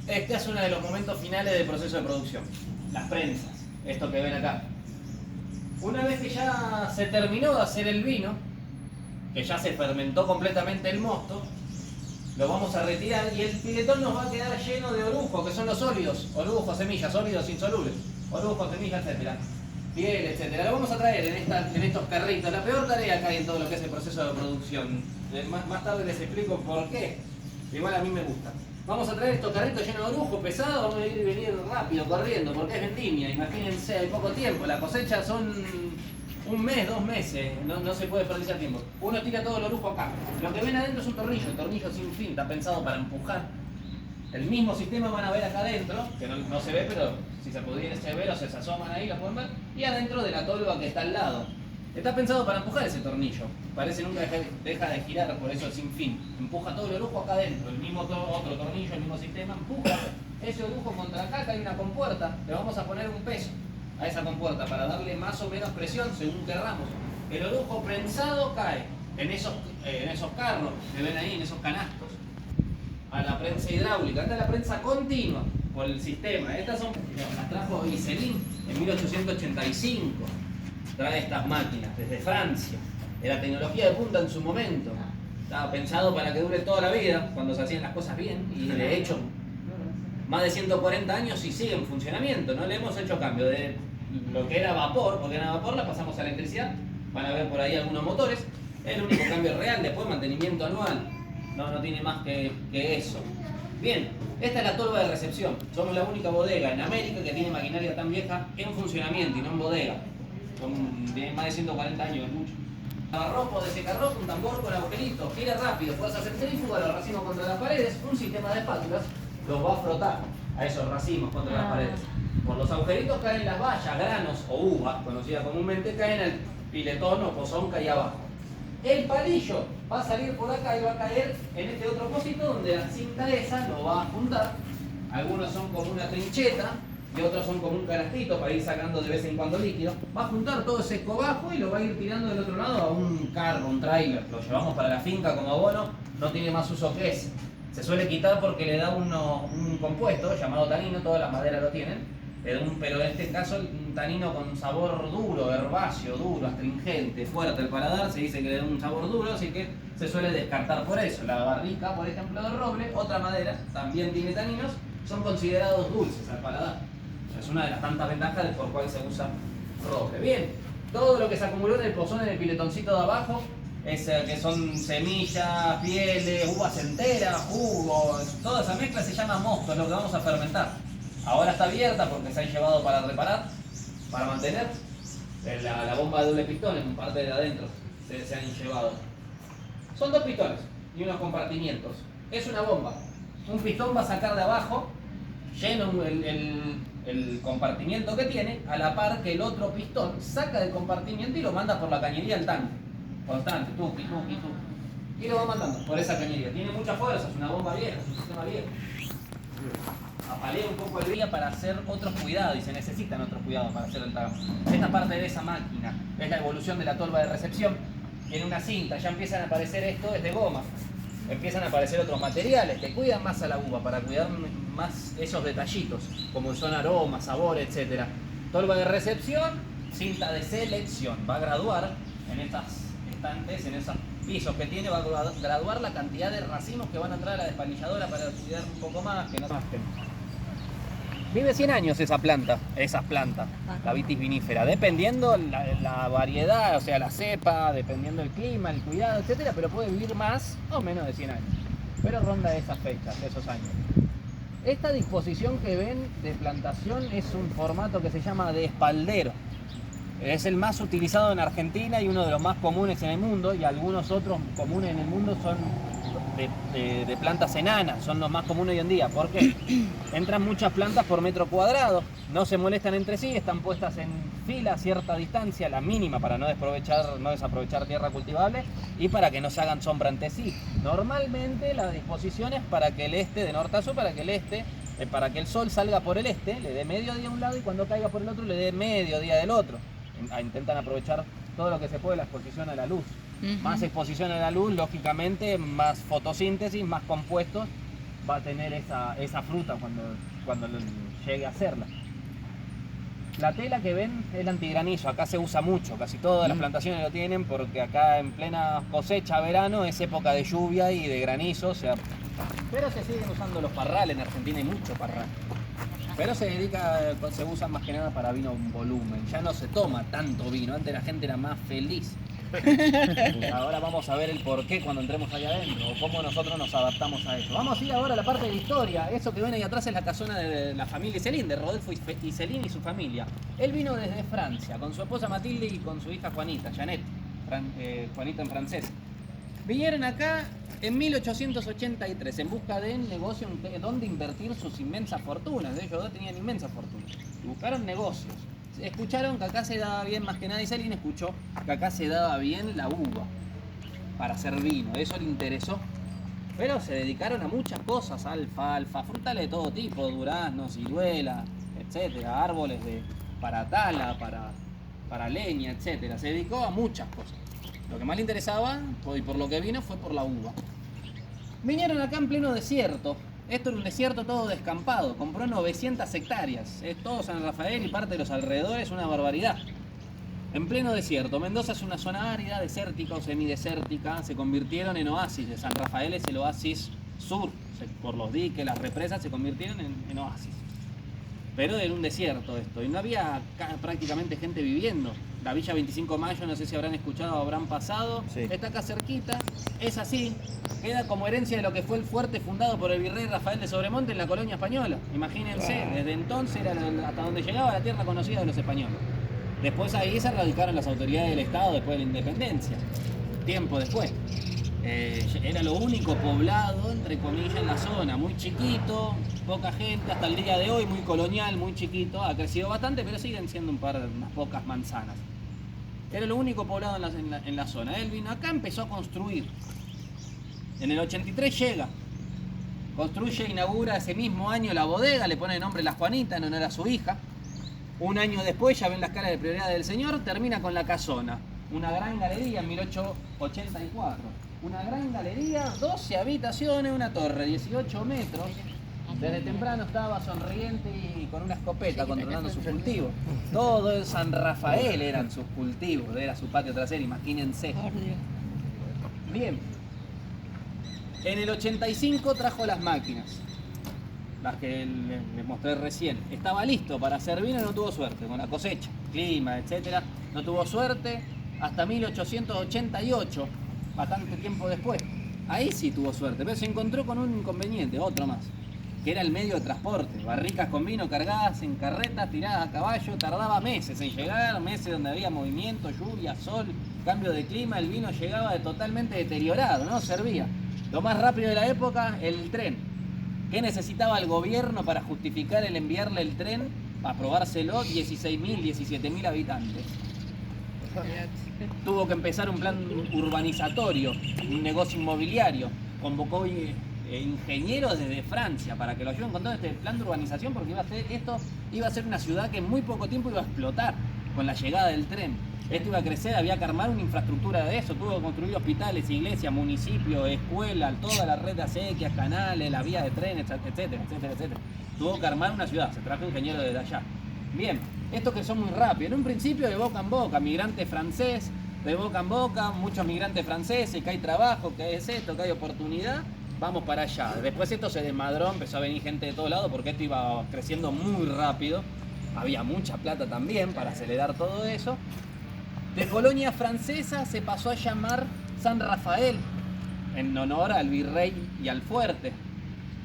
Este es uno de los momentos finales del proceso de producción. Las prensas, esto que ven acá. Una vez que ya se terminó de hacer el vino, que ya se fermentó completamente el mosto, lo vamos a retirar y el piletón nos va a quedar lleno de orujo, que son los sólidos, orujo, semillas, sólidos insolubles, orujo, semillas, etcétera, piel, etcétera. Lo vamos a traer en estos carritos. La peor tarea que hay en todo lo que es el proceso de producción. Más tarde les explico por qué. Igual a mí me gusta. Vamos a traer estos carritos llenos de orujo, pesados, vamos a ir y venir rápido, corriendo, porque es vendimia. Imagínense, hay poco tiempo, la cosecha son un mes, 2 meses, no se puede desperdiciar tiempo. Uno tira todo el orujo acá. Lo que ven adentro es un tornillo, el tornillo sin fin, está pensado para empujar. El mismo sistema van a ver acá adentro, que no se ve, pero si se pudiese ver o se asoman ahí, lo pueden ver. Y adentro de la tolva que está al lado. Está pensado para empujar ese tornillo. Parece nunca deja de girar, por eso el sin fin. Empuja todo el orujo acá adentro. El mismo otro tornillo, el mismo sistema, empuja ese orujo contra acá, que hay una compuerta. Le vamos a poner un peso a esa compuerta para darle más o menos presión según querramos. El orujo prensado cae en esos carros que ven ahí, en esos canastos, a la prensa hidráulica. Esta es la prensa continua por el sistema. Estas las trajo Iselin en 1885. Trae estas máquinas desde Francia. Era tecnología de punta en su momento. Estaba pensado para que dure toda la vida cuando se hacían las cosas bien, y de hecho más de 140 años y sigue en funcionamiento. No le hemos hecho cambio de lo que era vapor, porque era vapor, la pasamos a electricidad. Van a ver por ahí algunos motores. Es el único cambio real. Después mantenimiento anual. No tiene más que eso. Bien, esta es la tolva de recepción. Somos la única bodega en América que tiene maquinaria tan vieja en funcionamiento y no en bodega. Tiene más de 140 años, es mucho. Lavarropo de secarropa, un tambor con agujeritos, gira rápido, fuerza centrífuga, los racimos contra las paredes, un sistema de espátulas los va a frotar a esos racimos contra las paredes. Por los agujeritos caen las bayas, granos o uvas, conocidas comúnmente, caen el piletón o pozón ahí abajo. El palillo va a salir por acá y va a caer en este otro pocito donde la cinta esa lo va a juntar. Algunos son como una trincheta y otros son como un canastito para ir sacando de vez en cuando líquido. Va a juntar todo ese escobajo y lo va a ir tirando del otro lado a un carro, un tráiler. Lo llevamos para la finca como abono, no tiene más uso que ese. Se suele quitar porque le da un compuesto llamado tanino, todas las maderas lo tienen, pero en este caso un tanino con sabor duro, herbáceo, duro, astringente, fuerte al paladar, se dice que le da un sabor duro, así que se suele descartar por eso. La barrica, por ejemplo, de roble, otra madera, también tiene taninos, son considerados dulces al paladar. Es una de las tantas ventajas por cual se usa roble. Bien, todo lo que se acumuló en el pozón, en el piletoncito de abajo, que son semillas, pieles, uvas enteras, jugos, toda esa mezcla se llama mosto, es lo que vamos a fermentar. Ahora está abierta porque se han llevado para reparar, para mantener. La bomba de doble pistón en parte de adentro se han llevado. Son 2 pistones y unos compartimientos. Es una bomba. Un pistón va a sacar de abajo, lleno el compartimiento que tiene, a la par que el otro pistón saca del compartimiento y lo manda por la cañería al tanque. Constante, tuqui, tuqui, tuqui. Y lo va mandando por esa cañería. Tiene mucha fuerza, es una bomba vieja, es un sistema viejo. Apalea un poco el día para hacer otros cuidados y se necesitan otros cuidados para hacer el trabajo. Esta parte de esa máquina es la evolución de la tolva de recepción. Tiene una cinta, ya empiezan a aparecer esto, es de goma. Empiezan a aparecer otros materiales que cuidan más a la uva para cuidar más esos detallitos, como son aromas, sabor, etc. Tolva de recepción, cinta de selección. Va a graduar en estas estantes, en esos pisos que tiene, va a graduar la cantidad de racimos que van a entrar a la despalilladora para cuidar un poco más, que no se masten. Vive 100 años esas plantas, la vitis vinífera, dependiendo la variedad, o sea, la cepa, dependiendo el clima, el cuidado, etcétera, pero puede vivir más o menos de 100 años. Pero ronda esas fechas, esos años. Esta disposición que ven de plantación es un formato que se llama de espaldero. Es el más utilizado en Argentina y uno de los más comunes en el mundo, y algunos otros comunes en el mundo son de plantas enanas, son los más comunes hoy en día. ¿Por qué? Entran muchas plantas por metro cuadrado, no se molestan entre sí, están puestas en fila a cierta distancia, la mínima para no desaprovechar tierra cultivable y para que no se hagan sombra entre sí. Normalmente la disposición es para que de norte a sur, para que el sol salga por el este, le dé mediodía a un lado y cuando caiga por el otro le dé mediodía del otro. Intentan aprovechar todo lo que se puede la exposición a la luz. Más exposición a la luz, lógicamente, más fotosíntesis, más compuestos va a tener esa fruta cuando llegue a hacerla. La tela que ven es el antigranizo, acá se usa mucho, casi todas las plantaciones lo tienen porque acá en plena cosecha, verano, es época de lluvia y de granizo, o sea, pero se siguen usando los parrales, en Argentina hay mucho parral. Pero se usa más que nada para vino en volumen, ya no se toma tanto vino, antes la gente era más feliz. Ahora vamos a ver el porqué cuando entremos allá adentro, o cómo nosotros nos adaptamos a eso. Vamos a ir ahora a la parte de la historia. Eso que ven ahí atrás es la casona de la familia Iselín, de Rodolfo Iselín y su familia. Él vino desde Francia, con su esposa Matilde y con su hija Juanita, Janet, Juanita en francés. Vinieron acá en 1883 en busca de un negocio donde invertir sus inmensas fortunas. Ellos dos tenían inmensas fortunas. Y buscaron negocios. Escucharon que acá se daba bien, más que nada Iselín escuchó que acá se daba bien la uva para hacer vino, eso le interesó. Pero se dedicaron a muchas cosas, alfalfa, frutales de todo tipo, duraznos, ciruelas, etcétera, árboles para tala, para leña, etcétera. Se dedicó a muchas cosas. Lo que más le interesaba, y por lo que vino, fue por la uva. Vinieron acá en pleno desierto. Esto era un desierto todo descampado, compró 900 hectáreas, es todo San Rafael y parte de los alrededores, una barbaridad. En pleno desierto, Mendoza es una zona árida, desértica o semidesértica, se convirtieron en oasis, de San Rafael es el oasis sur, por los diques, las represas se convirtieron en oasis. Pero era un desierto esto, y no había prácticamente gente viviendo. La Villa 25 de Mayo, no sé si habrán escuchado o habrán pasado, sí. Está acá cerquita, es así, queda como herencia de lo que fue el fuerte fundado por el virrey Rafael de Sobremonte en la colonia española. Imagínense, desde entonces era hasta donde llegaba la tierra conocida de los españoles. Después ahí se radicaron las autoridades del Estado después de la independencia, tiempo después. Era lo único poblado, entre comillas, en la zona, muy chiquito, poca gente, hasta el día de hoy, muy colonial, muy chiquito, ha crecido bastante, pero siguen siendo unas pocas manzanas. Era lo único poblado en la zona. Él vino acá, empezó a construir. En el 83 llega, construye, inaugura ese mismo año la bodega, le pone el nombre La Juanita, en honor a su hija. Un año después, ya ven las caras de prioridad del señor, termina con la casona. Una gran galería en 1884. Una gran galería, 12 habitaciones, una torre, 18 metros. Desde temprano estaba sonriente y con una escopeta controlando sus cultivos. Todo el San Rafael eran sus cultivos, era su patio trasero, imagínense. Bien. En el 85 trajo las máquinas, las que les mostré recién. Estaba listo para hacer vino y no tuvo suerte, con la cosecha, clima, etc. No tuvo suerte hasta 1888, bastante tiempo después. Ahí sí tuvo suerte, pero se encontró con un inconveniente, otro más, que era el medio de transporte. Barricas con vino cargadas en carretas, tiradas a caballo, tardaba meses en llegar, meses donde había movimiento, lluvia, sol, cambio de clima, el vino llegaba totalmente deteriorado, no servía. Lo más rápido de la época, el tren. ¿Qué necesitaba el gobierno para justificar el enviarle el tren? Aprobárselo, 16.000, 17.000 habitantes. Tuvo que empezar un plan urbanizatorio, un negocio inmobiliario. Convocó ingenieros desde Francia para que lo ayuden con todo este plan de urbanización, porque esto iba a ser una ciudad que en muy poco tiempo iba a explotar con la llegada del tren. Esto iba a crecer, había que armar una infraestructura de eso, tuvo que construir hospitales, iglesias, municipios, escuelas, toda la red de acequias, canales, la vía de trenes, etcétera, etcétera, etcétera. Tuvo que armar una ciudad, se trajo ingenieros desde allá. Bien, esto creció muy rápido, en un principio de boca en boca, migrante francés, de boca en boca, muchos migrantes franceses, que hay trabajo, que es esto, que hay oportunidad, vamos para allá. Después esto se desmadró, empezó a venir gente de todos lados porque esto iba creciendo muy rápido, había mucha plata también para acelerar todo eso. De colonia francesa se pasó a llamar San Rafael, en honor al virrey y al fuerte.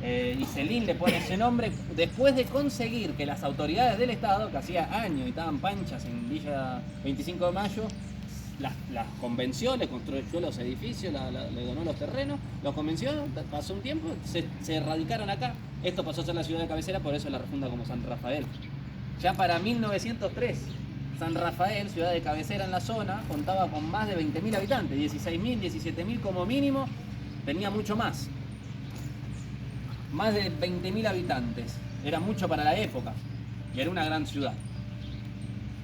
Iselín le pone ese nombre después de conseguir que las autoridades del Estado, que hacía años y estaban panchas en Villa 25 de Mayo, las convenció, le construyó los edificios, le donó los terrenos, los convenció, pasó un tiempo, se radicaron acá. Esto pasó a ser la ciudad de cabecera, por eso la refunda como San Rafael. Ya para 1903, San Rafael, ciudad de cabecera en la zona, contaba con más de 20.000 habitantes, 16.000, 17.000 como mínimo, tenía mucho más. Más de 20.000 habitantes, era mucho para la época y era una gran ciudad.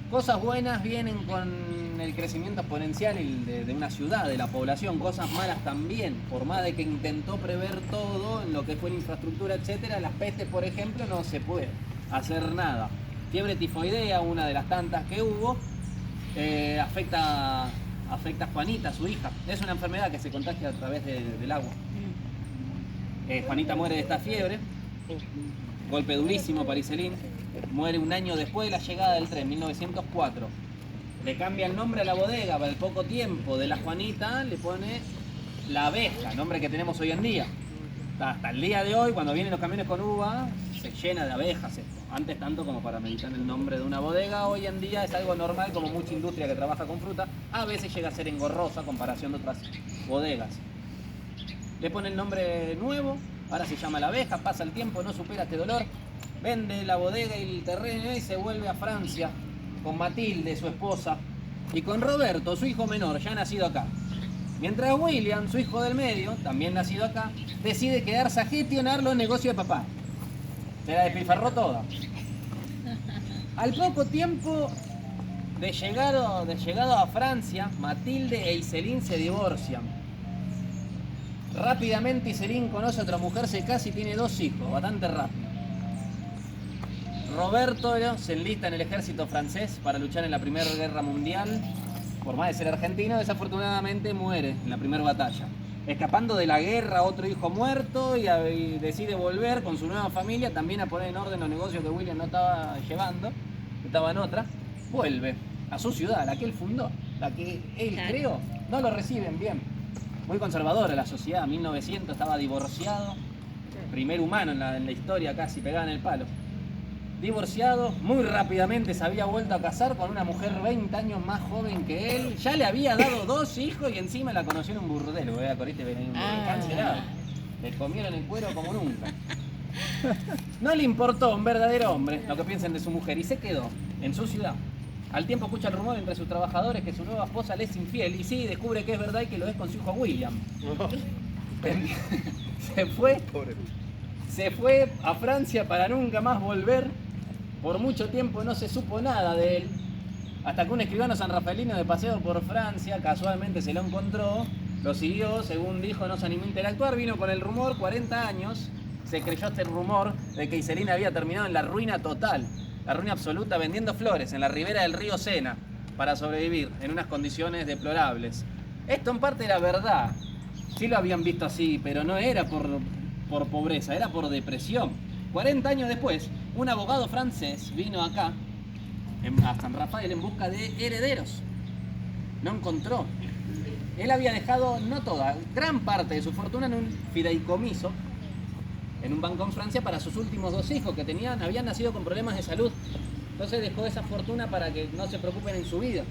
Cosas buenas vienen con el crecimiento exponencial de una ciudad, de la población. Cosas malas también, por más de que intentó prever todo en lo que fue la infraestructura, etcétera. Las pestes, por ejemplo, no se puede hacer nada. Fiebre tifoidea, una de las tantas que hubo, afecta a Juanita, su hija. Es una enfermedad que se contagia a través del agua. Juanita muere de esta fiebre, golpe durísimo para Iselín. Muere un año después de la llegada del tren, 1904. Le cambia el nombre a la bodega, para el poco tiempo de la Juanita le pone La Abeja, nombre que tenemos hoy en día. Hasta el día de hoy, cuando vienen los camiones con uva, se llena de abejas esto. Antes tanto como para meditar el nombre de una bodega, hoy en día es algo normal, como mucha industria que trabaja con fruta, a veces llega a ser engorrosa a comparación de otras bodegas. Le pone el nombre nuevo, ahora se llama La Abeja, pasa el tiempo, no supera este dolor, vende la bodega y el terreno y se vuelve a Francia con Matilde, su esposa, y con Roberto, su hijo menor, ya nacido acá. Mientras William, su hijo del medio, también nacido acá, decide quedarse a gestionar los negocios de papá. Se la despilfarró toda. Al poco tiempo de llegado a Francia, Matilde e Iselín se divorcian. Rápidamente Iselín conoce a otra mujer, se casa y tiene 2 hijos, bastante rápido. Roberto se enlista en el ejército francés para luchar en la Primera Guerra Mundial. Por más de ser argentino, desafortunadamente muere en la primera batalla. Escapando de la guerra, otro hijo muerto y decide volver con su nueva familia también a poner en orden los negocios que William no estaba llevando, que estaba en otra. Vuelve a su ciudad, la que él fundó, la que él creó. No lo reciben bien. Muy conservadora la sociedad, 1900 estaba divorciado, primer humano en la historia, casi pegada en el palo. Divorciado, muy rápidamente se había vuelto a casar con una mujer 20 años más joven que él. Ya le había dado 2 hijos y encima la conoció en un burdel. Voy a corriste cancelado. Le comieron el cuero como nunca. No le importó, un verdadero hombre, lo que piensen de su mujer, y se quedó en su ciudad. Al tiempo escucha el rumor entre sus trabajadores que su nueva esposa le es infiel, y sí, descubre que es verdad y que lo es con su hijo William. Se fue a Francia para nunca más volver. Por mucho tiempo no se supo nada de él, hasta que un escribano sanrafaelino de paseo por Francia casualmente se lo encontró, lo siguió, según dijo, no se animó a interactuar, vino con el rumor, 40 años, se creyó este rumor de que Iselín había terminado en la ruina total, la ruina absoluta, vendiendo flores en la ribera del río Sena para sobrevivir en unas condiciones deplorables. Esto en parte era verdad, sí lo habían visto así, pero no era por pobreza, era por depresión. 40 años después, un abogado francés vino acá, a San Rafael, en busca de herederos. No encontró. Él había dejado, no toda, gran parte de su fortuna en un fideicomiso, en un banco en Francia, para sus últimos 2 hijos que habían nacido con problemas de salud. Entonces dejó esa fortuna para que no se preocupen en su vida.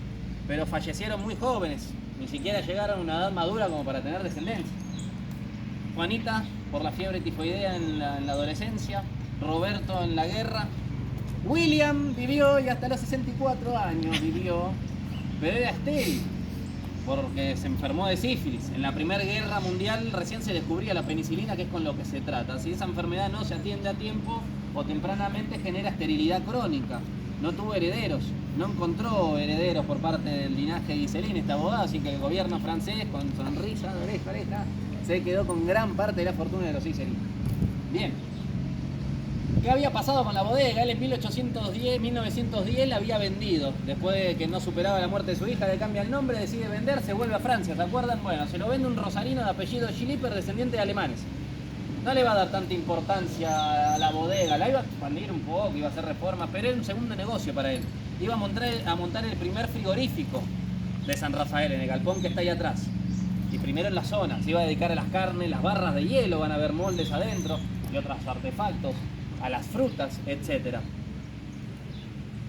Pero fallecieron muy jóvenes, ni siquiera llegaron a una edad madura como para tener descendencia. Juanita por la fiebre tifoidea en la adolescencia, Roberto en la guerra, William vivió y hasta los 64 años vivió, pero era estéril porque se enfermó de sífilis. En la Primera Guerra Mundial recién se descubría la penicilina, que es con lo que se trata. Si esa enfermedad no se atiende a tiempo o tempranamente, genera esterilidad crónica. No tuvo herederos, no encontró herederos por parte del linaje de Iselín, esta abogada, así que el gobierno francés, con sonrisa de oreja a oreja, se quedó con gran parte de la fortuna de los Iselín. Bien. ¿Qué había pasado con la bodega? Él en 1910 la había vendido. Después de que no superaba la muerte de su hija, le cambia el nombre, decide vender, se vuelve a Francia, ¿se acuerdan? Bueno, se lo vende un rosarino de apellido Schlipper, descendiente de alemanes. No le va a dar tanta importancia a la bodega, la iba a expandir un poco, iba a hacer reformas, pero era un segundo negocio para él. Iba a montar el primer frigorífico de San Rafael, en el galpón que está ahí atrás. Y primero en la zona, se iba a dedicar a las carnes, las barras de hielo, van a haber moldes adentro y otros artefactos, a las frutas, etc.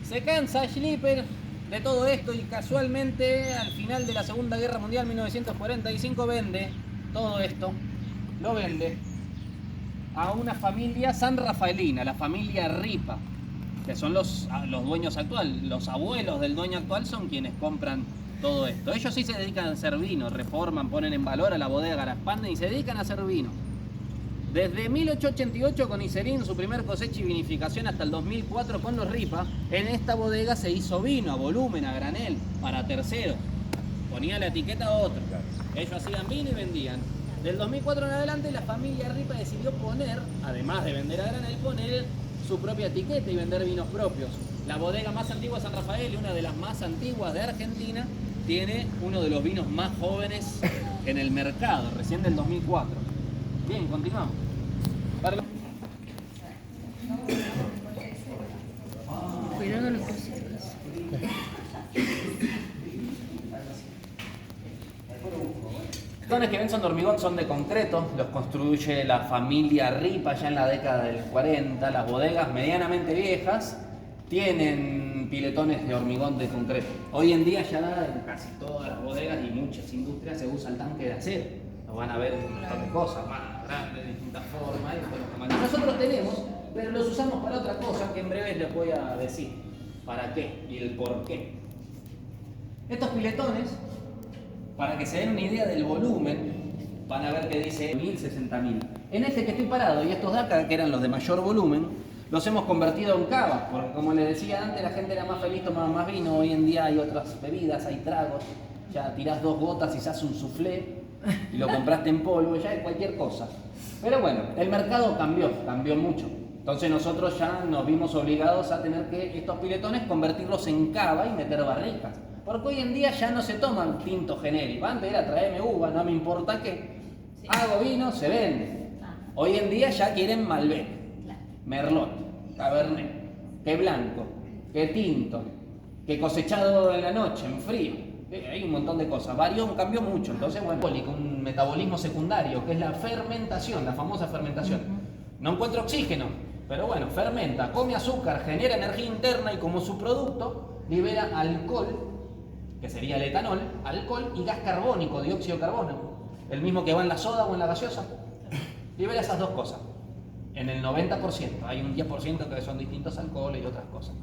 Se cansa Schlipper de todo esto y casualmente al final de la Segunda Guerra Mundial, 1945, vende todo esto, lo vende a una familia sanrafaelina, la familia Ripa, que son los dueños actuales. Los abuelos del dueño actual son quienes compran todo esto. Ellos sí se dedican a hacer vino, reforman, ponen en valor a la bodega, la expanden y se dedican a hacer vino. Desde 1888 con Iserín, su primer cosecha y vinificación, hasta el 2004 con los Ripa, en esta bodega se hizo vino a volumen, a granel, para terceros. Ponía la etiqueta a otro. Ellos hacían vino y vendían. Del 2004 en adelante la familia Ripa decidió poner, además de vender a granel, poner su propia etiqueta y vender vinos propios. La bodega más antigua de San Rafael y una de las más antiguas de Argentina tiene uno de los vinos más jóvenes en el mercado, recién del 2004. Bien, continuamos. Cuidado los cositos. Los pilotones que ven son de hormigón, son de concreto, los construye la familia Ripa ya en la década del 40. Las bodegas medianamente viejas tienen piletones de hormigón de concreto. Hoy en día ya en casi todas las bodegas y muchas industrias se usa el tanque de acero. Nos van a ver un montón de cosas más grandes, de distintas formas. Nosotros tenemos, pero los usamos para otra cosa que en breve les voy a decir para qué y el por qué. Estos piletones, para que se den una idea del volumen, van a ver que dice 1000, 60.000. En este que estoy parado y estos de acá, que eran los de mayor volumen, los hemos convertido en cavas, porque como les decía antes, la gente era más feliz, tomaba más vino. Hoy en día hay otras bebidas, hay tragos. Ya tirás 2 gotas y se hace un soufflé y lo compraste en polvo, ya es cualquier cosa. Pero bueno, el mercado cambió mucho. Entonces nosotros ya nos vimos obligados a tener que estos piletones convertirlos en cava y meter barricas. Porque hoy en día ya no se toman tinto genérico. Antes era traerme uva, no me importa qué. Sí. Hago vino, se vende. Hoy en día ya quieren Malbec, Merlot, Cabernet, que blanco, que tinto, que cosechado en la noche, en frío. Hay un montón de cosas. Cambió mucho. Entonces, bueno, un metabolismo secundario, que es la fermentación, la famosa fermentación. No encuentro oxígeno, pero bueno, fermenta, come azúcar, genera energía interna y como subproducto libera alcohol, que sería el etanol, alcohol y gas carbónico, dióxido de carbono, el mismo que va en la soda o en la gaseosa. Libera esas dos cosas. En el 90%, hay un 10% que son distintos alcoholes y otras cosas.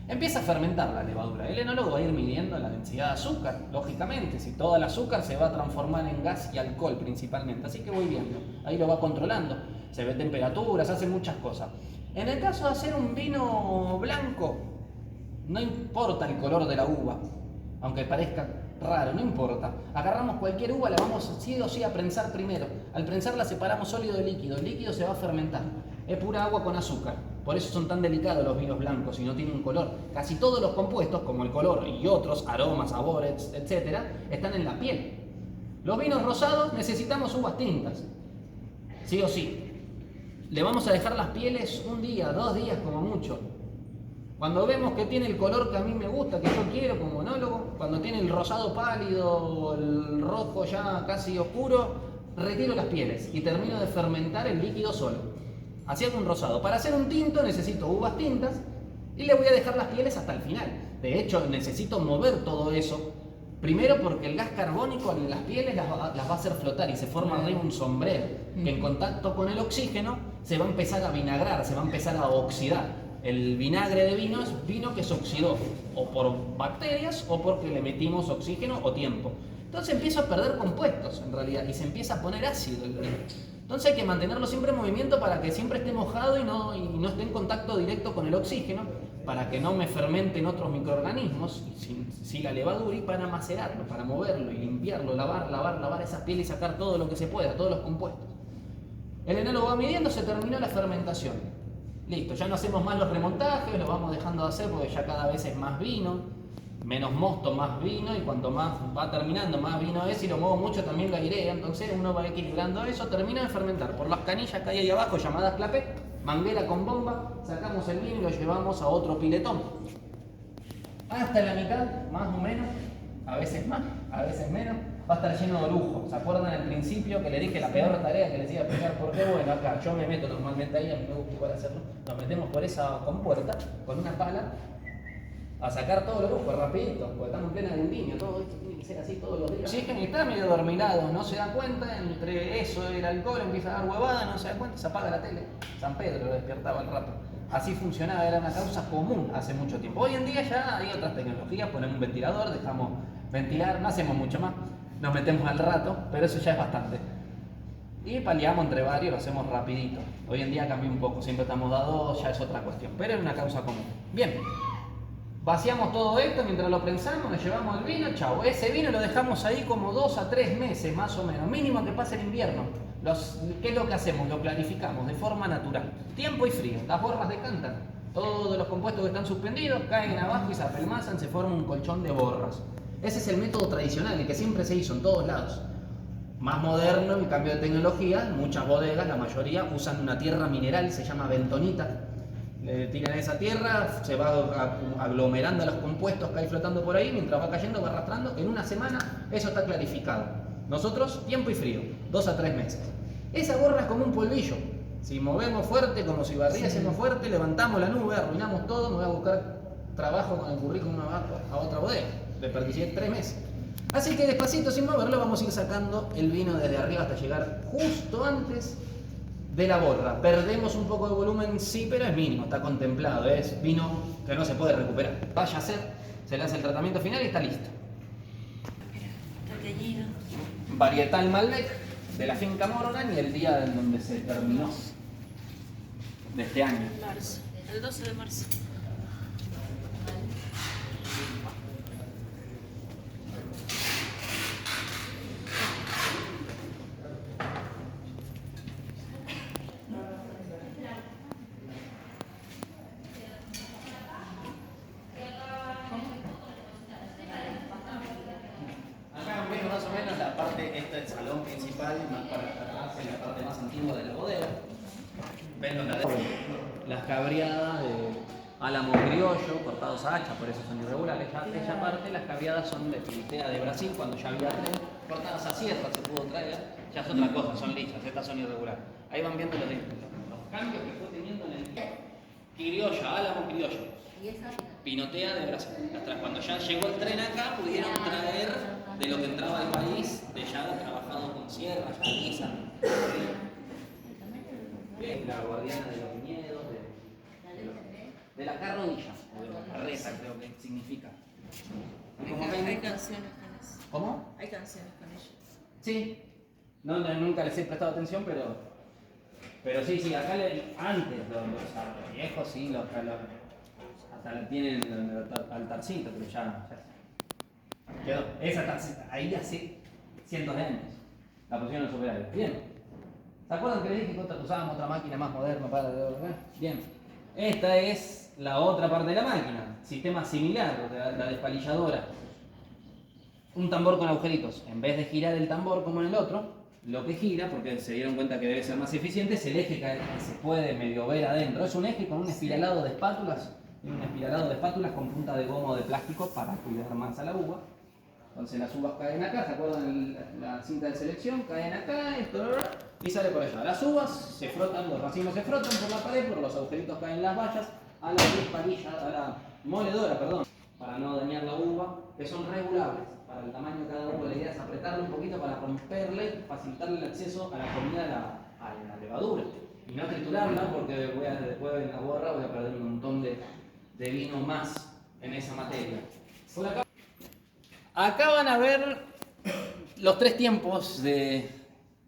Empieza a fermentar la levadura. El enólogo va a ir midiendo la densidad de azúcar, lógicamente. Si todo el azúcar se va a transformar en gas y alcohol principalmente. Así que voy viendo. Ahí lo va controlando. Se ve temperaturas, hace muchas cosas. En el caso de hacer un vino blanco, no importa el color de la uva, aunque parezca raro, no importa. Agarramos cualquier uva, la vamos sí o sí a prensar primero. Al prensarla separamos sólido de líquido. El líquido se va a fermentar. Es pura agua con azúcar. Por eso son tan delicados los vinos blancos y no tienen color. Casi todos los compuestos, como el color y otros, aromas, sabores, etc., están en la piel. Los vinos rosados necesitamos uvas tintas. Sí o sí. Le vamos a dejar las pieles 1 día, 2 días como mucho. Cuando vemos que tiene el color que a mí me gusta, que yo quiero como enólogo, cuando tiene el rosado pálido, el rojo ya casi oscuro, retiro las pieles y termino de fermentar el líquido solo. Así hago un rosado. Para hacer un tinto necesito uvas tintas y le voy a dejar las pieles hasta el final. De hecho, necesito mover todo eso. Primero porque el gas carbónico en las pieles las va a hacer flotar y se forma arriba un sombrero que en contacto con el oxígeno se va a empezar a vinagrar, se va a empezar a oxidar. El vinagre de vino es vino que se oxidó o por bacterias o porque le metimos oxígeno o tiempo. Entonces empieza a perder compuestos en realidad y se empieza a poner ácido el vino. Entonces hay que mantenerlo siempre en movimiento para que siempre esté mojado y no esté en contacto directo con el oxígeno, para que no me fermenten otros microorganismos y siga levadura, y para macerarlo, para moverlo y limpiarlo, lavar esas pieles y sacar todo lo que se pueda, todos los compuestos. El enólogo va midiendo, se terminó la fermentación. Listo, ya no hacemos más los remontajes, lo vamos dejando de hacer porque ya cada vez es más vino. Menos mosto, más vino, y cuanto más va terminando, más vino es, y lo muevo mucho también lo airea, entonces uno va equilibrando eso, termina de fermentar. Por las canillas que hay ahí abajo, llamadas clapet, manguera con bomba, sacamos el vino y lo llevamos a otro piletón. Hasta la mitad, más o menos, a veces más, a veces menos, va a estar lleno de lujo. ¿Se acuerdan al principio que le dije la peor tarea que les iba a explicar? ¿Por qué? Bueno, acá yo me meto normalmente ahí, a mí me gusta igual hacerlo, nos metemos por esa compuerta, con una pala, a sacar todo lo lujo rapidito, porque estamos en plena vendimia, todo esto tiene que ser así todos los días. Sí, es que está medio dormilado, no se da cuenta, entre eso y el alcohol empieza a dar huevada, no se da cuenta, se apaga la tele. San Pedro lo despertaba al rato. Así funcionaba, era una causa común hace mucho tiempo. Hoy en día ya hay otras tecnologías, ponemos un ventilador, dejamos ventilar, no hacemos mucho más, nos metemos al rato, pero eso ya es bastante. Y paliamos entre varios, lo hacemos rapidito. Hoy en día cambió un poco, siempre estamos dados, ya es otra cuestión, pero es una causa común. Bien, vaciamos todo esto mientras lo prensamos, nos llevamos el vino, chao. Ese vino lo dejamos ahí como 2 a 3 meses más o menos, mínimo que pase el invierno. ¿Qué es lo que hacemos? Lo clarificamos de forma natural. Tiempo y frío, las borras decantan. Todos los compuestos que están suspendidos caen abajo y se apelmazan, se forma un colchón de borras. Ese es el método tradicional, el que siempre se hizo en todos lados. Más moderno, en cambio de tecnología, muchas bodegas, la mayoría, usan una tierra mineral, se llama bentonita. Le tiran esa tierra, se va aglomerando los compuestos que hay flotando por ahí, mientras va cayendo, va arrastrando. En una semana eso está clarificado. Nosotros, tiempo y frío, 2 a 3 meses. Esa borra es como un polvillo. Si movemos fuerte, como si barriésemos fuerte, levantamos la nube, arruinamos todo, me voy a buscar trabajo con el currículum a otra bodega. Desperdicié 3 meses. Así que despacito, sin moverlo, vamos a ir sacando el vino desde arriba hasta llegar justo antes de la borra. Perdemos un poco de volumen, sí, pero es mínimo, está contemplado. Es vino que no se puede recuperar. Vaya a ser, se le hace el tratamiento final y está listo. Está teñido. Varietal Malbec de la finca Morgan y el día en donde se terminó de este año. Marzo, el 12 de marzo. Acá ven más o menos la parte, este es el salón principal, más para atrás, en la parte más antigua de la bodega. Ven las cabriadas de álamo criollo, cortados a hacha, por eso son irregulares. Ya aquella parte, las cabriadas son de Piritea de Brasil, cuando ya había tren, cortadas a sierra, se pudo traer, ya es otra cosa, son lisas, estas son irregulares. Ahí van viendo los cambios que fue teniendo en el criolla, álamo criollo. Pinotea de Brasil. Cuando ya llegó el tren acá, pudieron traer de lo que entraba al país, de ya trabajado con sierra, ya lisa. La guardiana de los viñedos, de la carrodilla, o de la carreta, creo que significa. Hay canciones con eso. ¿Cómo? Hay canciones con ellos. Sí. Nunca les he prestado atención, pero sí, acá antes los viejos sí, hasta tienen el altarcito, pero ya quedó. Esa está ahí hace cientos de años. La pusieron en superávit. Bien. ¿Se acuerdan que les dije que usábamos otra máquina más moderna para...? Bien. Esta es la otra parte de la máquina. Sistema similar, la despalilladora. Un tambor con agujeritos. En vez de girar el tambor como en el otro, lo que gira, porque se dieron cuenta que debe ser más eficiente, es el eje que se puede medio ver adentro. Es un eje con un espiralado de espátulas. Un espiralado de espátulas con punta de goma o de plástico para cuidar más a la uva. Entonces las uvas caen acá, ¿se acuerdan la cinta de selección? Caen acá, esto, y sale por allá. Las uvas se frotan, los racimos se frotan por la pared, por los agujeritos caen las vallas, a la a la moledora, perdón, para no dañar la uva, que son regulables. Para el tamaño de cada uva la idea es apretarle un poquito para romperle, facilitarle el acceso a la comida, a la levadura. Y no triturarla, porque después de la borra voy a perder un montón de vino más en esa materia. Por acá van a ver los 3 tiempos de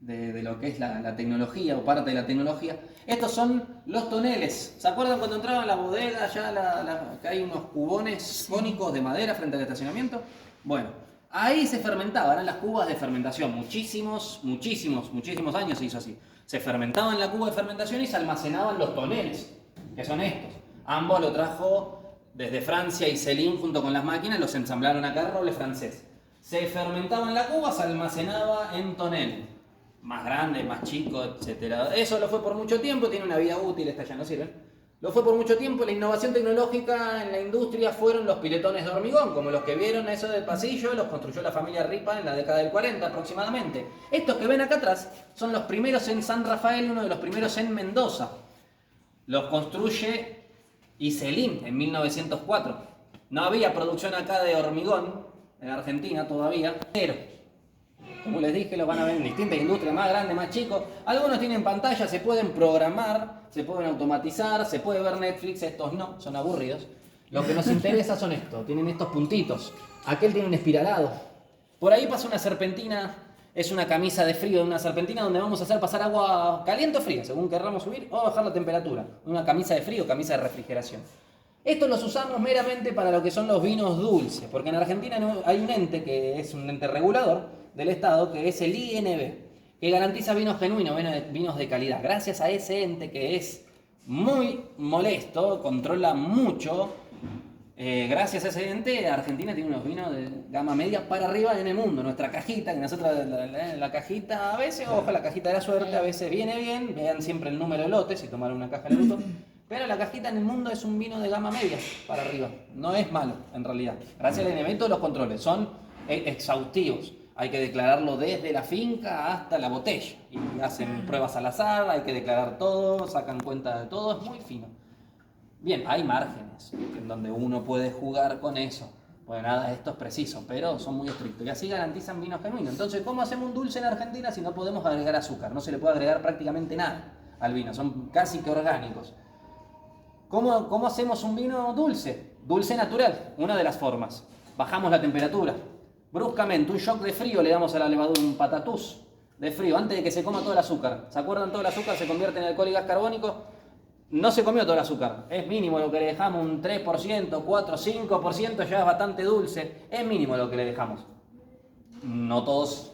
lo que es la tecnología o parte de la tecnología. Estos son los toneles. ¿Se acuerdan cuando entraban a la bodega ya que hay unos cubones cónicos de madera frente al estacionamiento? Bueno, ahí se fermentaban, eran las cubas de fermentación. Muchísimos años se hizo así. Se fermentaban la cuba de fermentación y se almacenaban los toneles, que son estos. Ambos lo trajo desde Francia y Céline junto con las máquinas, los ensamblaron acá, roble francés. Se fermentaba en la cuba, se almacenaba en tonel. Más grande, más chico, etc. Eso lo fue por mucho tiempo, tiene una vida útil, esta ya no sirve. Lo fue por mucho tiempo, la innovación tecnológica en la industria fueron los piletones de hormigón, como los que vieron eso del pasillo, los construyó la familia Ripa en la década del 40 aproximadamente. Estos que ven acá atrás son los primeros en San Rafael, uno de los primeros en Mendoza. Los construye Iselin en 1904. No había producción acá de hormigón en Argentina todavía, pero como les dije, lo van a ver en distintas industrias, más grandes, más chicos. Algunos tienen pantalla, se pueden programar, se pueden automatizar, se puede ver Netflix, estos no, son aburridos. Lo que nos interesa son estos, tienen estos puntitos. Aquel tiene un espiralado. Por ahí pasa una serpentina es una camisa de frío de una serpentina donde vamos a hacer pasar agua caliente o fría, según querramos subir o bajar la temperatura. Una camisa de frío, camisa de refrigeración. Esto los usamos meramente para lo que son los vinos dulces, porque en Argentina hay un ente que es un ente regulador del Estado, que es el INB, que garantiza vinos genuinos, vinos de calidad. Gracias a ese ente que es muy molesto, controla mucho, gracias a ese ente, Argentina tiene unos vinos de gama media para arriba en el mundo. Nuestra cajita, que nosotros la cajita a veces, ojo, la cajita de la suerte a veces viene bien, vean siempre el número de lotes si tomaron una caja de luto. Pero la cajita en el mundo es un vino de gama media para arriba. No es malo, en realidad. Gracias al INB todos los controles son exhaustivos. Hay que declararlo desde la finca hasta la botella. Y hacen pruebas al azar, hay que declarar todo, sacan cuenta de todo, es muy fino. Bien, hay márgenes en donde uno puede jugar con eso. Pues nada, esto es preciso, pero son muy estrictos. Y así garantizan vinos genuinos. Entonces, ¿cómo hacemos un dulce en Argentina si no podemos agregar azúcar? No se le puede agregar prácticamente nada al vino, son casi que orgánicos. ¿Cómo hacemos un vino dulce? Dulce natural, una de las formas. Bajamos la temperatura. Bruscamente, un shock de frío le damos a la levadura, un patatús de frío, antes de que se coma todo el azúcar. ¿Se acuerdan? Todo el azúcar se convierte en alcohol y gas carbónico. No se comió todo el azúcar. Es mínimo lo que le dejamos, un 3%, 4, 5%, ya es bastante dulce. Es mínimo lo que le dejamos. No todos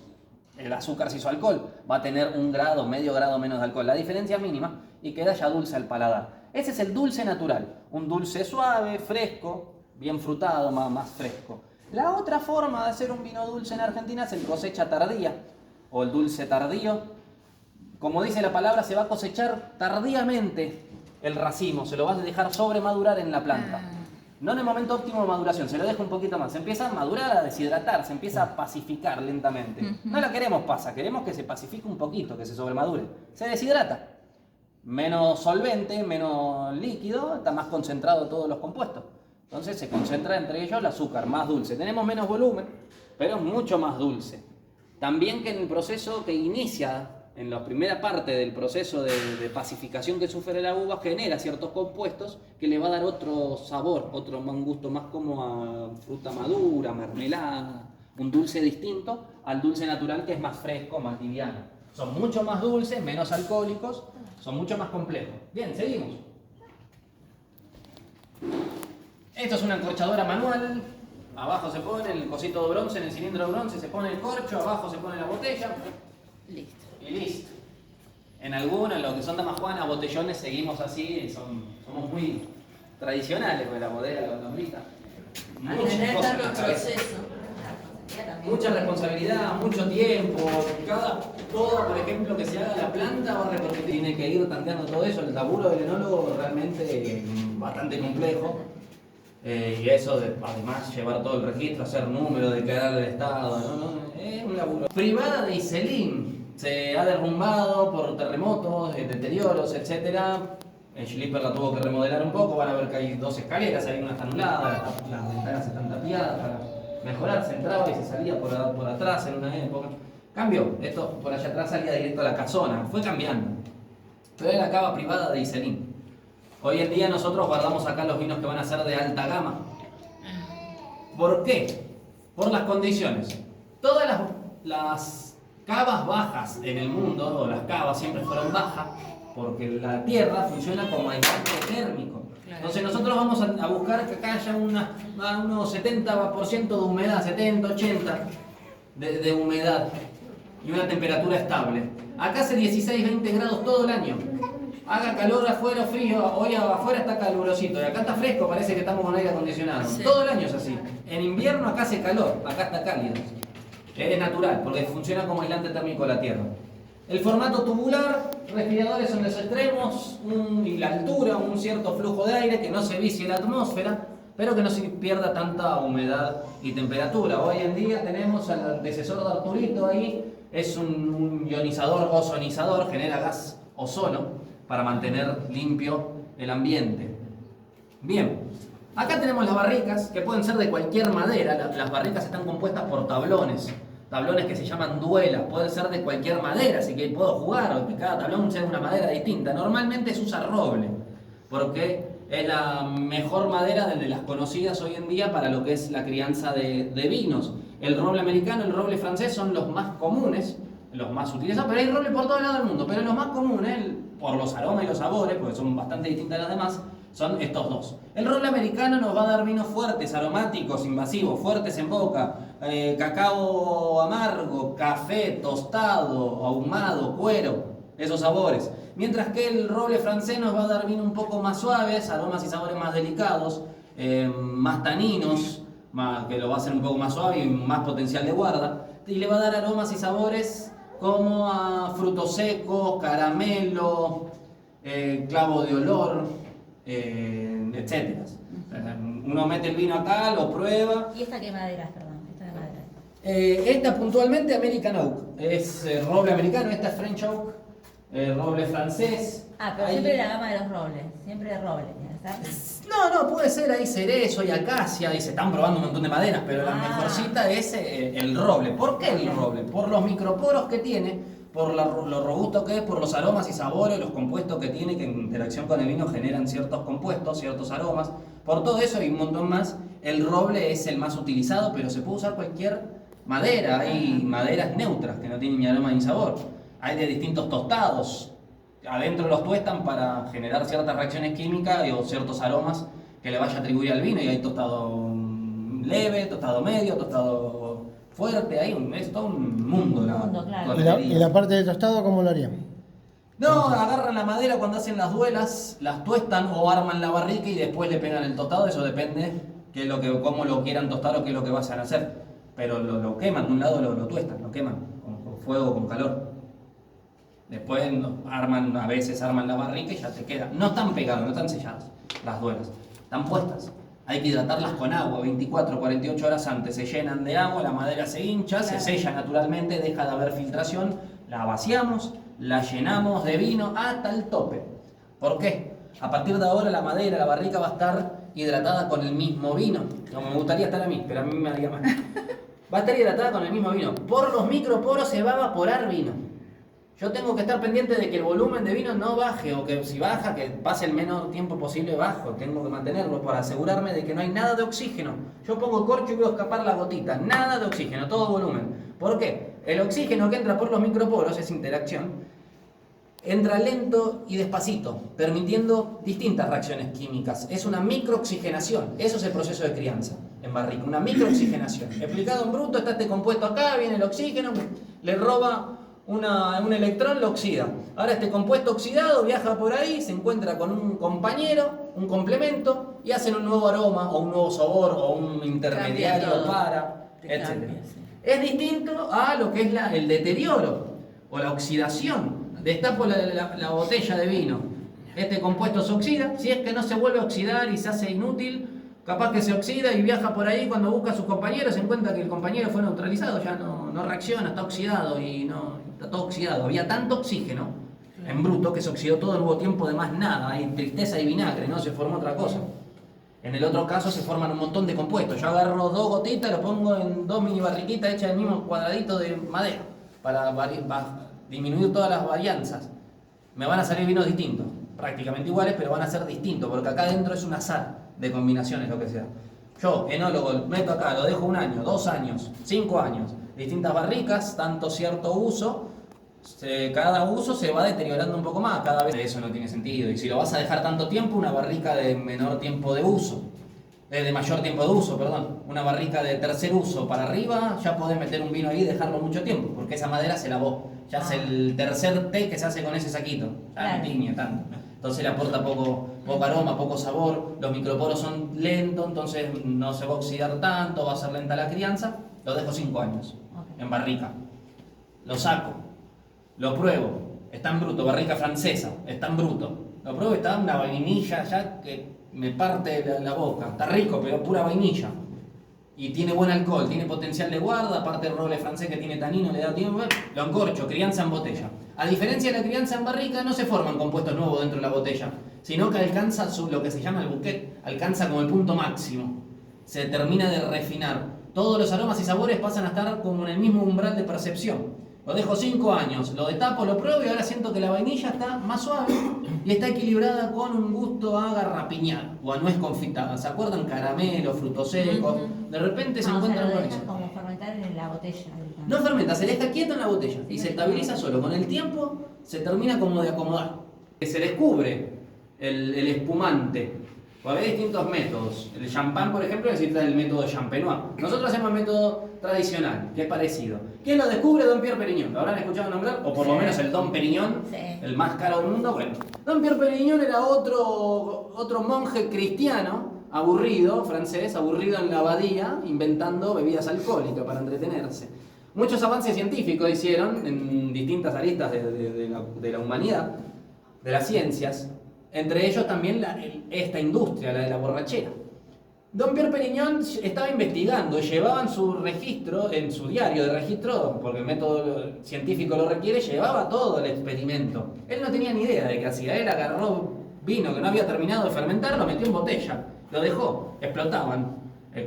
el azúcar se hizo alcohol. Va a tener un grado, medio grado menos de alcohol. La diferencia es mínima y queda ya dulce al paladar. Ese es el dulce natural, un dulce suave, fresco, bien frutado, más fresco. La otra forma de hacer un vino dulce en Argentina es el cosecha tardía o el dulce tardío. Como dice la palabra, se va a cosechar tardíamente el racimo, se lo va a dejar sobremadurar en la planta. No en el momento óptimo de maduración, se lo deja un poquito más. Se empieza a madurar, a deshidratar, se empiza a pacificar lentamente. No la queremos pasa, queremos que se pacifique un poquito, que se sobremadure. Se deshidrata. Menos solvente, menos líquido, está más concentrado todos los compuestos. Entonces se concentra entre ellos el azúcar, más dulce. Tenemos menos volumen, pero es mucho más dulce. También que en el proceso que inicia, en la primera parte del proceso de pacificación que sufre la uva, genera ciertos compuestos que le va a dar otro sabor, un gusto más como a fruta madura, mermelada, un dulce distinto al dulce natural que es más fresco, más liviano. Son mucho más dulces, menos alcohólicos, son mucho más complejos. Bien, seguimos. Esto es una encorchadora manual. Abajo se pone el cosito de bronce, en el cilindro de bronce se pone el corcho, abajo se pone la botella. Listo. Y listo. En algunos, en lo que son damajuanas, botellones, seguimos así, somos muy tradicionales, porque la bodega, la lombrita. Muchas cosas en la cabeza. Mucha responsabilidad, mucho tiempo, todo, por ejemplo, que se haga la planta va a repercutir, tiene que ir tanteando todo eso. El laburo del enólogo realmente bastante complejo. Y eso, además, llevar todo el registro, hacer números, declarar el estado, es un laburo. Privada de Iselín, se ha derrumbado por terremotos, deterioros, etc. El Schlipper la tuvo que remodelar un poco, van a ver que hay dos escaleras, hay una está anulada, las ventanas están tapiadas para mejorar, se entraba y se salía por atrás en una época. Cambió, esto por allá atrás salía directo a la casona, fue cambiando. Pero era cava privada de Iselín. Hoy en día nosotros guardamos acá los vinos que van a ser de alta gama. ¿Por qué? Por las condiciones. Todas las cavas bajas en el mundo, o las cavas siempre fueron bajas, porque la tierra funciona como aislante térmico. Entonces nosotros vamos a buscar que acá haya unos 70% de humedad, 70, 80 de humedad y una temperatura estable. Acá hace 16, 20 grados todo el año. Haga calor afuera o frío, hoy afuera está calurosito y acá está fresco, parece que estamos con aire acondicionado. Sí. Todo el año es así. En invierno acá hace calor, acá está cálido. Es natural, porque funciona como aislante térmico la tierra. El formato tubular, respiradores en los extremos, y la altura, un cierto flujo de aire que no se vicie la atmósfera, pero que no se pierda tanta humedad y temperatura. Hoy en día tenemos al antecesor de Arturito ahí, es un ionizador ozonizador, genera gas ozono para mantener limpio el ambiente. Bien, acá tenemos las barricas, que pueden ser de cualquier madera. Las barricas están compuestas por tablones que se llaman duelas, pueden ser de cualquier madera, así que puedo jugar, o que cada tablón sea una madera distinta. Normalmente se usa roble, porque es la mejor madera de las conocidas hoy en día para lo que es la crianza de vinos. El roble americano, el roble francés son los más comunes, los más utilizados, pero hay roble por todo lado del mundo. Pero los más comunes, por los aromas y los sabores, porque son bastante distintas a las demás, son estos dos. El roble americano nos va a dar vinos fuertes, aromáticos, invasivos, fuertes en boca, cacao amargo, café, tostado, ahumado, cuero, esos sabores. Mientras que el roble francés nos va a dar vino un poco más suaves, aromas y sabores más delicados, más taninos, que lo va a hacer un poco más suave y más potencial de guarda. Y le va a dar aromas y sabores como a frutos secos, caramelo, clavo de olor, etcétera. Uno mete el vino acá, lo prueba. ¿Y esta qué madera, perdón? ¿Esta qué madera? Esta puntualmente American Oak, es roble americano, esta es French Oak, roble francés. Pero Ahí- siempre la gama de los robles, siempre de roble, ¿sabes? No, puede ser ahí cerezo y acacia y se están probando un montón de maderas, pero la Ah. mejorcita es el roble. ¿Por qué el roble? Por los microporos que tiene, por lo robusto que es, por los aromas y sabores, los compuestos que tiene, que en interacción con el vino generan ciertos compuestos, ciertos aromas. Por todo eso y un montón más, el roble es el más utilizado, pero se puede usar cualquier madera. Hay maderas neutras que no tienen ni aroma ni sabor. Hay de distintos tostados. Adentro los tuestan para generar ciertas reacciones químicas o ciertos aromas que le vaya a atribuir al vino. Y hay tostado leve, tostado medio, tostado fuerte. Es todo un mundo. Mundo, claro. ¿Y la parte de tostado cómo lo harían? No, agarran la madera cuando hacen las duelas, las tuestan o arman la barrica y después le pegan el tostado. Eso depende cómo lo quieran tostar o qué es lo que vayan a hacer. Pero lo queman, de un lado lo tuestan, lo queman con fuego, con calor. Después a veces arman la barrica y ya te queda. No están pegadas, no están selladas las duelas. Están puestas. Hay que hidratarlas con agua 24, 48 horas antes. Se llenan de agua, la madera se hincha, se sella naturalmente, deja de haber filtración. La vaciamos, la llenamos de vino hasta el tope. ¿Por qué? A partir de ahora la madera, la barrica va a estar hidratada con el mismo vino. Como me gustaría estar a mí, pero a mí me haría mal. Va a estar hidratada con el mismo vino. Por los microporos se va a evaporar vino. Yo tengo que estar pendiente de que el volumen de vino no baje, o que si baja, que pase el menor tiempo posible bajo. Tengo que mantenerlo para asegurarme de que no hay nada de oxígeno. Yo pongo corcho y veo escapar la gotita. Nada de oxígeno, todo volumen. ¿Por qué? El oxígeno que entra por los microporos, esa interacción, entra lento y despacito, permitiendo distintas reacciones químicas. Es una microoxigenación. Eso es el proceso de crianza en barrica, una microoxigenación. Explicado en bruto, está este compuesto acá, viene el oxígeno, le roba un electrón, lo oxida. Ahora este compuesto oxidado viaja por ahí, se encuentra con un compañero, un complemento, y hacen un nuevo aroma, o un nuevo sabor, o un intermediario todo. para, Te etc. cambia, sí. Es distinto a lo que es el deterioro, o la oxidación. Destapo la botella de vino. Este compuesto se oxida, si es que no se vuelve a oxidar y se hace inútil, capaz que se oxida y viaja por ahí, cuando busca a sus compañeros se encuentra que el compañero fue neutralizado, ya no reacciona, está oxidado y está todo oxidado. Había tanto oxígeno en bruto que se oxidó todo, no hubo tiempo de más nada, hay tristeza y vinagre, no se formó otra cosa. En el otro caso se forman un montón de compuestos. Yo agarro 2 gotitas, lo pongo en 2 mini barriquitas hechas del mismo cuadradito de madera para disminuir todas las varianzas. Me van a salir vinos distintos, prácticamente iguales, pero van a ser distintos, porque acá adentro es un azar de combinaciones, lo que sea. Yo, enólogo, meto acá, lo dejo 1 año, 2 años, 5 años, distintas barricas, tanto cierto uso, cada uso se va deteriorando un poco más, cada vez eso no tiene sentido. Y si lo vas a dejar tanto tiempo, una barrica de menor tiempo de uso, de mayor tiempo de uso, perdón, una barrica de tercer uso para arriba, ya podés meter un vino ahí y dejarlo mucho tiempo, porque esa madera se lavó. Ya es el tercer té que se hace con ese saquito, ya Claro. no tiñe tanto. Entonces le aporta poco aroma, poco sabor, los microporos son lentos, entonces no se va a oxidar tanto, va a ser lenta la crianza. Lo dejo 5 años Ok. en barrica. Lo saco, lo pruebo, está en bruto, barrica francesa, está en bruto. Lo pruebo y está una vainilla ya que me parte la boca. Está rico, pero pura vainilla. Y tiene buen alcohol, tiene potencial de guarda, aparte el roble francés que tiene tanino, le da tiempo, lo encorcho, crianza en botella. A diferencia de la crianza en barrica, no se forman compuestos nuevos dentro de la botella, sino que alcanza lo que se llama el bouquet, alcanza como el punto máximo. Se termina de refinar. Todos los aromas y sabores pasan a estar como en el mismo umbral de percepción. Lo dejo 5 años, lo destapo, lo pruebo y ahora siento que la vainilla está más suave y está equilibrada con un gusto a garrapiñada o a nuez confitada. ¿Se acuerdan? Caramelo, frutos secos. De repente se No, o sea, encuentran lo con dejas eso. como fermentar fermentar en la botella directamente. No fermenta, se deja quieto en la botella y se estabiliza solo. Con el tiempo se termina como de acomodar. Que se descubre el espumante. O hay distintos métodos. El champán, por ejemplo, necesita el método champenois. Nosotros hacemos el método tradicional, que es parecido. ¿Quién lo descubre? Don Pierre Perignon. ¿Lo habrán escuchado nombrar? O por lo menos el Don Perignon, Sí. el más caro del mundo. Bueno, Don Pierre Perignon era otro monje cristiano, aburrido, francés, aburrido en la abadía, inventando bebidas alcohólicas para entretenerse. Muchos avances científicos hicieron en distintas aristas de la humanidad, de las ciencias, entre ellos también esta industria, la de la borrachera. Don Pierre Perignon estaba investigando, llevaba en su registro, en su diario de registro, porque el método científico lo requiere, llevaba todo el experimento. Él no tenía ni idea de qué hacía, él agarró vino que no había terminado de fermentar, lo metió en botella, lo dejó, explotaban.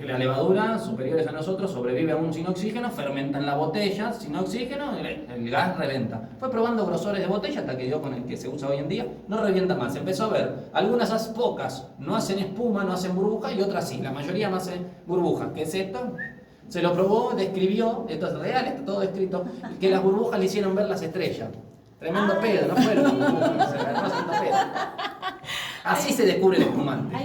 La levadura, superiores a nosotros, sobrevive aún sin oxígeno, fermenta en la botella, sin oxígeno, el gas reventa. Fue probando grosores de botella hasta que dio con el que se usa hoy en día, no revienta más. Empezó a ver, algunas pocas no hacen espuma, no hacen burbuja y otras sí, la mayoría no hacen burbujas. ¿Qué es esto? Se lo probó, describió, esto es real, está todo descrito, que las burbujas le hicieron ver las estrellas. Tremendo pedo, no fueron burbujas, se agarró haciendo pedo. Así se descubre el espumante.